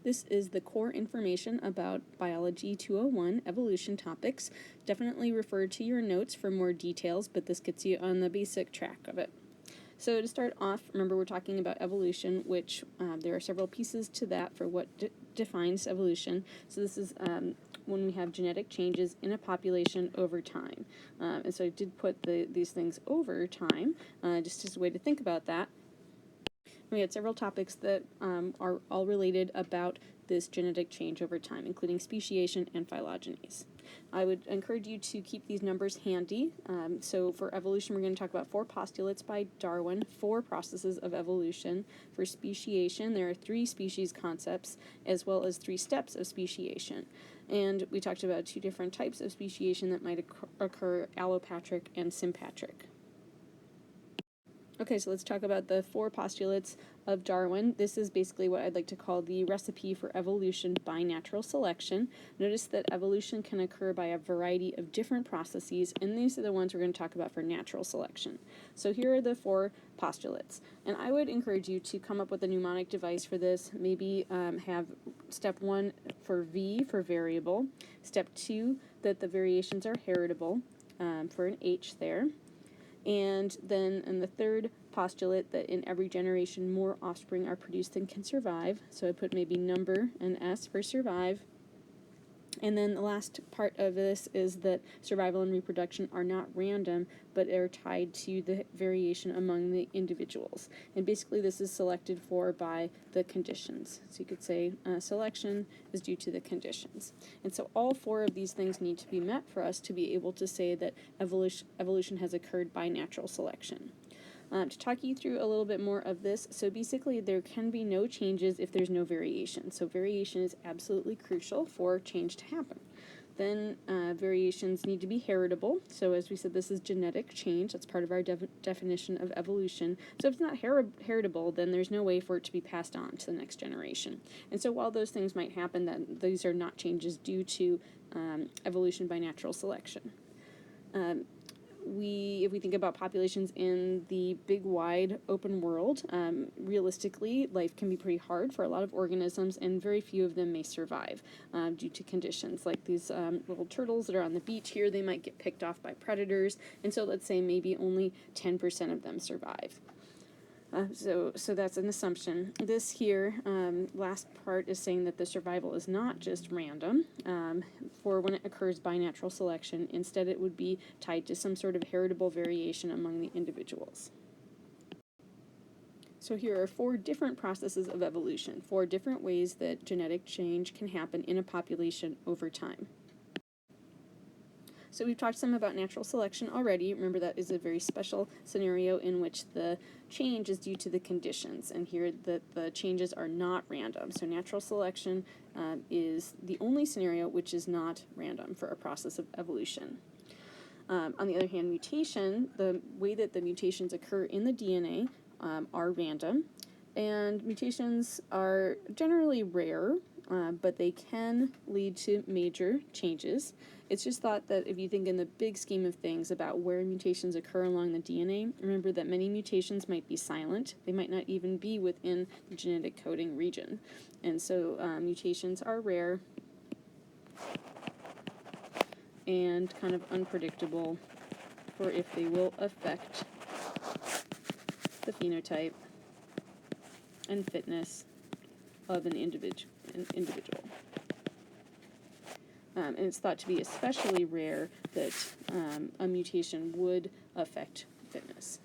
This is the core information about Biology 201 evolution topics. Definitely refer to your notes for more details, but this gets you on the basic track of it. So to start off, remember we're talking about evolution, which there are several pieces to that for what defines evolution. So this is when we have genetic changes in a population over time. And so I did put these things over time, just as a way to think about that. We had several topics that are all related about this genetic change over time, including speciation and phylogenies. I would encourage you to keep these numbers handy. So for evolution, we're going to talk about 4 postulates by Darwin, 4 processes of evolution. For speciation, there are 3 species concepts, as well as 3 steps of speciation. And we talked about 2 different types of speciation that might occur, allopatric and sympatric. Okay, so let's talk about the 4 postulates of Darwin. This is basically what I'd like to call the recipe for evolution by natural selection. Notice that evolution can occur by a variety of different processes, and these are the ones we're going to talk about for natural selection. So here are the 4 postulates, and I would encourage you to come up with a mnemonic device for this. Maybe have step 1 for V for variable, step 2 that the variations are heritable, for an H there. And then in the third postulate that in every generation more offspring are produced than can survive. So I put maybe number and S for survive. And then the last part of this is that survival and reproduction are not random, but are tied to the variation among the individuals. And basically this is selected for by the conditions. So you could say selection is due to the conditions. And so all 4 of these things need to be met for us to be able to say that evolution has occurred by natural selection. To talk you through a little bit more of this, so basically there can be no changes if there's no variation. So variation is absolutely crucial for change to happen. Then variations need to be heritable. So as we said, this is genetic change. That's part of our definition of evolution. So if it's not heritable, then there's no way for it to be passed on to the next generation. And so while those things might happen, then these are not changes due to evolution by natural selection. If we think about populations in the big, wide, open world, realistically, life can be pretty hard for a lot of organisms, and very few of them may survive due to conditions. Like these little turtles that are on the beach here, they might get picked off by predators, and so let's say maybe only 10% of them survive. So that's an assumption. This here, last part is saying that the survival is not just random for when it occurs by natural selection. Instead, it would be tied to some sort of heritable variation among the individuals. So here are 4 different processes of evolution, 4 different ways that genetic change can happen in a population over time. So we've talked some about natural selection already. Remember, that is a very special scenario in which the change is due to the conditions, and here the changes are not random. So natural selection is the only scenario which is not random for a process of evolution. On the other hand, mutation, the way that the mutations occur in the DNA are random, and mutations are generally rare, but they can lead to major changes. It's just thought that if you think in the big scheme of things about where mutations occur along the DNA, remember that many mutations might be silent. They might not even be within the genetic coding region. And so mutations are rare and kind of unpredictable for if they will affect the phenotype and fitness of an individual. And it's thought to be especially rare that a mutation would affect fitness.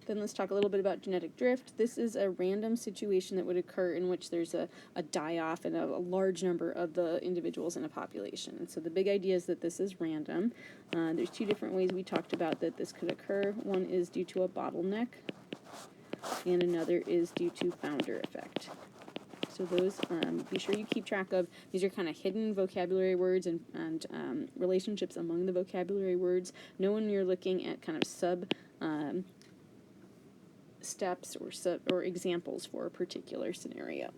Then let's talk a little bit about genetic drift. This is a random situation that would occur in which there's a die-off in a large number of the individuals in a population. And so the big idea is that this is random. There's 2 different ways we talked about that this could occur. One is due to a bottleneck, and another is due to founder effect. So those, be sure you keep track of. These are kind of hidden vocabulary words and relationships among the vocabulary words. Know when you're looking at kind of steps or examples for a particular scenario.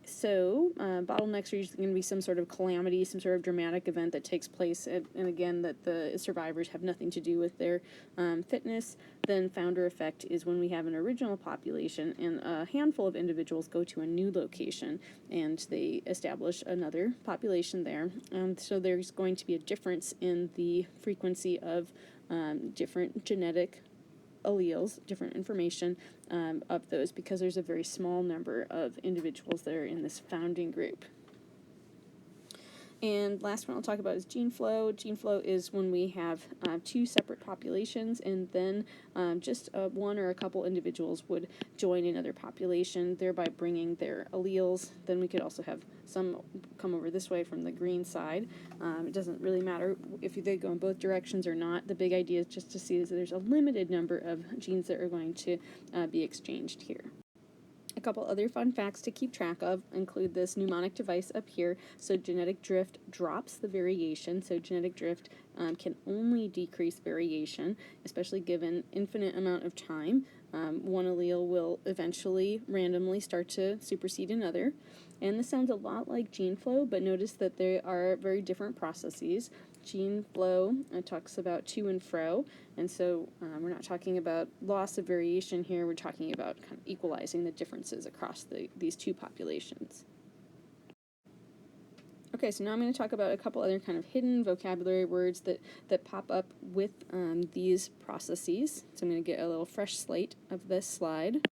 So bottlenecks are usually going to be some sort of calamity, some sort of dramatic event that takes place, and again, that the survivors have nothing to do with their fitness. Then founder effect is when we have an original population and a handful of individuals go to a new location and they establish another population there. So there's going to be a difference in the frequency of different genetic alleles, different information of those, because there's a very small number of individuals that are in this founding group. And last one I'll talk about is gene flow. Gene flow is when we have two separate populations, and then just one or a couple individuals would join another population, thereby bringing their alleles. Then we could also have some come over this way from the green side. It doesn't really matter if they go in both directions or not. The big idea is just to see that there's a limited number of genes that are going to be exchanged here. A couple other fun facts to keep track of include this mnemonic device up here. So genetic drift drops the variation. So genetic drift can only decrease variation, especially given infinite amount of time. One allele will eventually randomly start to supersede another. And this sounds a lot like gene flow, but notice that they are very different processes. Gene flow talks about to and fro, and so we're not talking about loss of variation here, we're talking about kind of equalizing the differences across these two populations. Okay, so now I'm going to talk about a couple other kind of hidden vocabulary words that pop up with these processes. So I'm going to get a little fresh slate of this slide.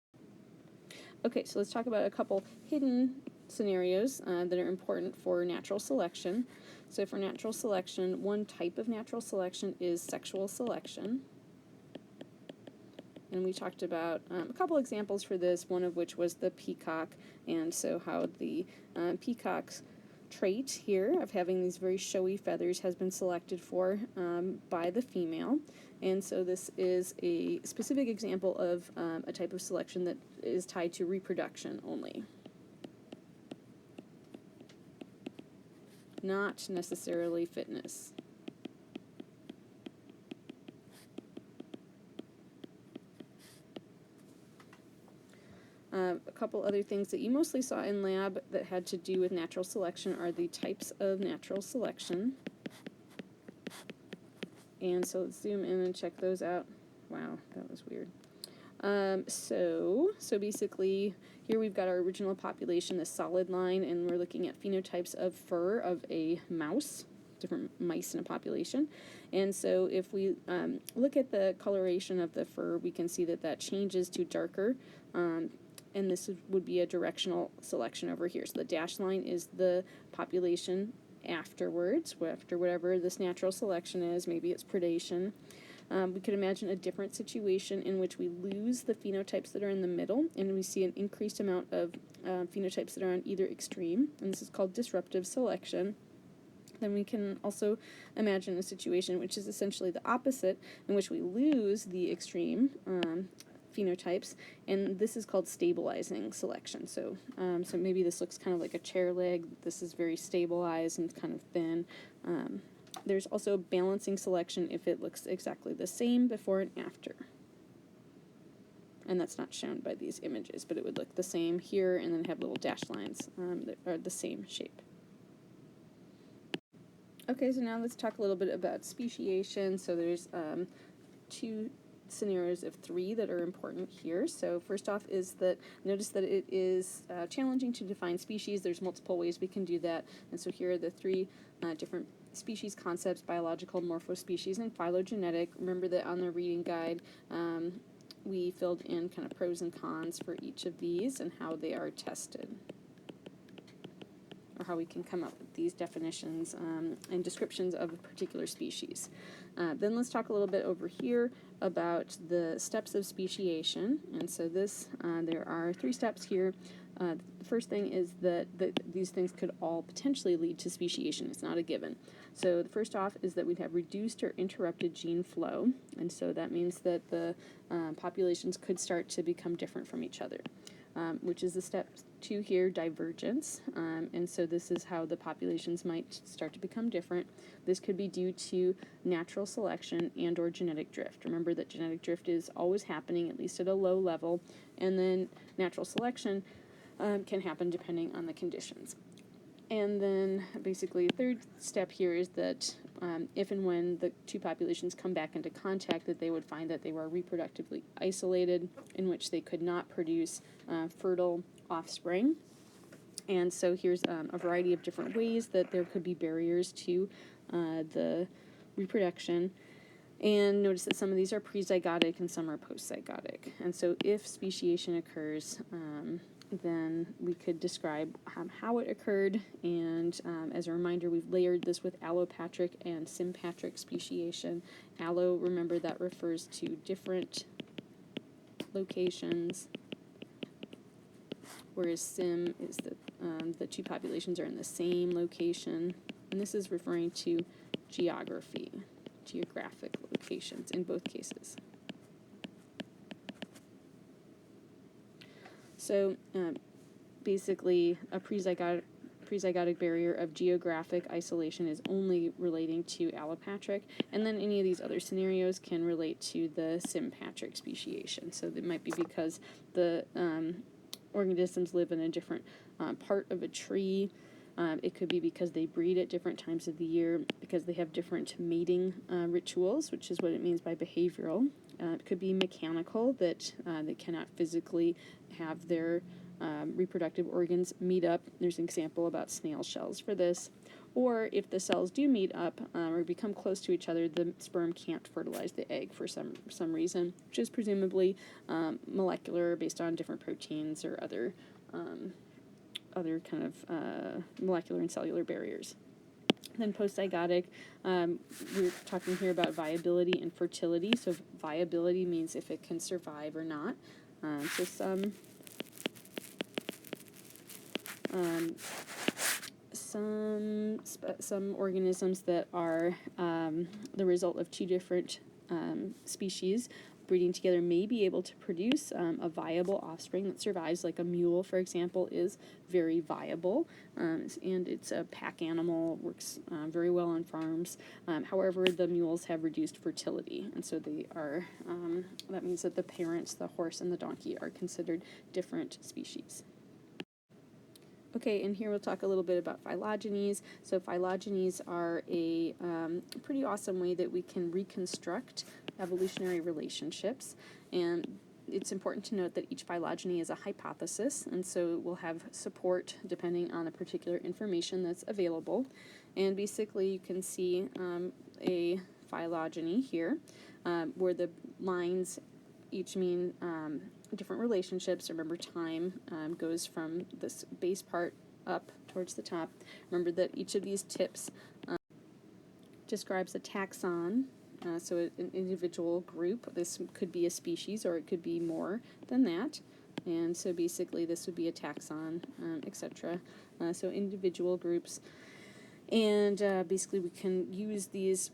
Okay, so let's talk about a couple hidden scenarios that are important for natural selection. So for natural selection, one type of natural selection is sexual selection. And we talked about a couple examples for this, one of which was the peacock, and so how the peacock's trait here of having these very showy feathers has been selected for by the female. And so this is a specific example of a type of selection that is tied to reproduction only, not necessarily fitness. A couple other things that you mostly saw in lab that had to do with natural selection are the types of natural selection. And so let's zoom in and check those out. Wow, that was weird. So basically, here we've got our original population, the solid line, and we're looking at phenotypes of fur of a mouse, different mice in a population. And so if we look at the coloration of the fur, we can see that changes to darker, and this would be a directional selection over here. So the dashed line is the population afterwards, after whatever this natural selection is, maybe it's predation. We could imagine a different situation in which we lose the phenotypes that are in the middle, and we see an increased amount of phenotypes that are on either extreme, and this is called disruptive selection. Then we can also imagine a situation which is essentially the opposite, in which we lose the extreme phenotypes, and this is called stabilizing selection. So maybe this looks kind of like a chair leg. This is very stabilized and kind of thin. There's also balancing selection if it looks exactly the same before and after. And that's not shown by these images, but it would look the same here and then have little dashed lines that are the same shape. Okay, so now let's talk a little bit about speciation. So there's two scenarios of three that are important here. So first off is that notice that it is challenging to define species. There's multiple ways we can do that, and so here are the three different species concepts: biological, morphospecies, and phylogenetic. Remember that on the reading guide we filled in kind of pros and cons for each of these and how they are tested, or how we can come up with these definitions and descriptions of a particular species. Then let's talk a little bit over here about the steps of speciation. And so there are 3 steps here. The first thing is that these things could all potentially lead to speciation. It's not a given. So the first off is that we'd have reduced or interrupted gene flow, and so that means that the populations could start to become different from each other. Which is the step 2 here, divergence, and so this is how the populations might start to become different. This could be due to natural selection and or genetic drift. Remember that genetic drift is always happening, at least at a low level, and then natural selection can happen depending on the conditions. And then basically the third step here is that if and when the two populations come back into contact, that they would find that they were reproductively isolated, in which they could not produce fertile offspring. And so here's a variety of different ways that there could be barriers to the reproduction. And notice that some of these are prezygotic and some are postzygotic. And so if speciation occurs, then we could describe how it occurred. And as a reminder, we've layered this with allopatric and sympatric speciation. Allo, remember, that refers to different locations, whereas sim is that the two populations are in the same location. And this is referring to geographic locations in both cases. So basically, a prezygotic barrier of geographic isolation is only relating to allopatric, and then any of these other scenarios can relate to the sympatric speciation. So it might be because the organisms live in a different part of a tree. It could be because they breed at different times of the year, because they have different mating rituals, which is what it means by behavioral. It could be mechanical, that they cannot physically have their reproductive organs meet up. There's an example about snail shells for this. Or if the cells do meet up or become close to each other, the sperm can't fertilize the egg for some reason, which is presumably molecular, based on different proteins or other kind of molecular and cellular barriers. Then postzygotic, we're talking here about viability and fertility. So viability means if it can survive or not. So some organisms that are the result of two different species breeding together may be able to produce a viable offspring that survives, like a mule, for example, is very viable, and it's a pack animal, works very well on farms. However, the mules have reduced fertility, and so they are, that means that the parents, the horse and the donkey, are considered different species. Okay, and here we'll talk a little bit about phylogenies. So phylogenies are a pretty awesome way that we can reconstruct evolutionary relationships, and it's important to note that each phylogeny is a hypothesis, and so it will have support depending on the particular information that's available. And basically you can see a phylogeny here where the lines each mean different relationships. Remember, time goes from this base part up towards the top. Remember that each of these tips describes a taxon, so an individual group. This could be a species, or it could be more than that. And so basically this would be a taxon, etc. So individual groups. And basically we can use these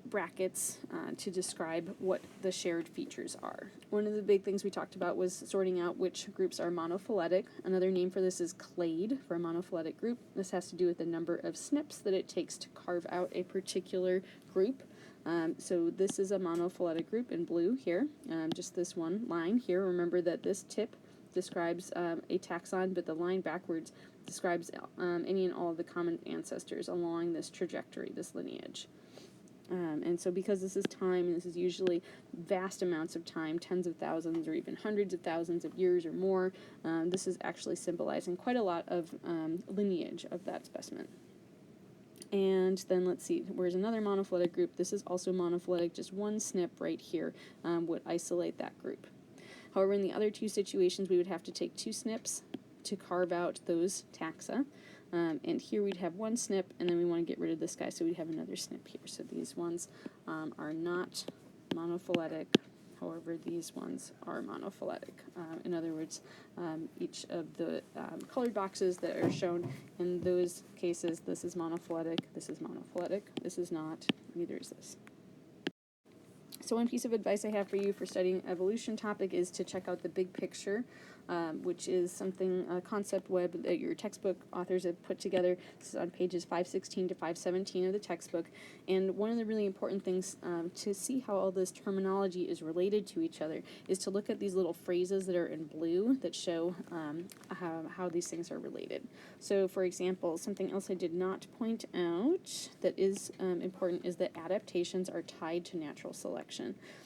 brackets to describe what the shared features are. One of the big things we talked about was sorting out which groups are monophyletic. Another name for this is clade for a monophyletic group. This has to do with the number of SNPs that it takes to carve out a particular group. So this is a monophyletic group in blue here, just this one line here. Remember that this tip describes a taxon, but the line backwards describes any and all of the common ancestors along this trajectory, this lineage. And so because this is time, and this is usually vast amounts of time, tens of thousands or even hundreds of thousands of years or more, this is actually symbolizing quite a lot of lineage of that specimen. And then let's see, where's another monophyletic group? This is also monophyletic, just one SNP right here would isolate that group. However, in the other two situations, we would have to take two SNPs to carve out those taxa. And here we'd have one SNP, and then we want to get rid of this guy, so we'd have another SNP here. So these ones are not monophyletic, however, these ones are monophyletic. In other words, each of the colored boxes that are shown in those cases, this is monophyletic, this is monophyletic, this is not, neither is this. So one piece of advice I have for you for studying evolution topic is to check out the big picture, which is something, a concept web that your textbook authors have put together. This is on pages 516 to 517 of the textbook. And one of the really important things to see how all this terminology is related to each other is to look at these little phrases that are in blue that show how these things are related. So, for example, something else I did not point out that is important is that adaptations are tied to natural selection.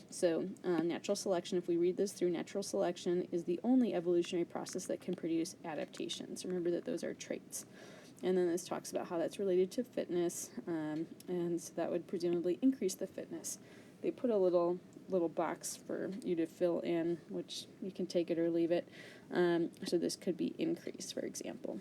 So, natural selection, if we read this through, natural selection is the only evolutionary process that can produce adaptations. Remember that those are traits. And then this talks about how that's related to fitness, and so that would presumably increase the fitness. They put a little box for you to fill in, which you can take it or leave it. So this could be increase, for example.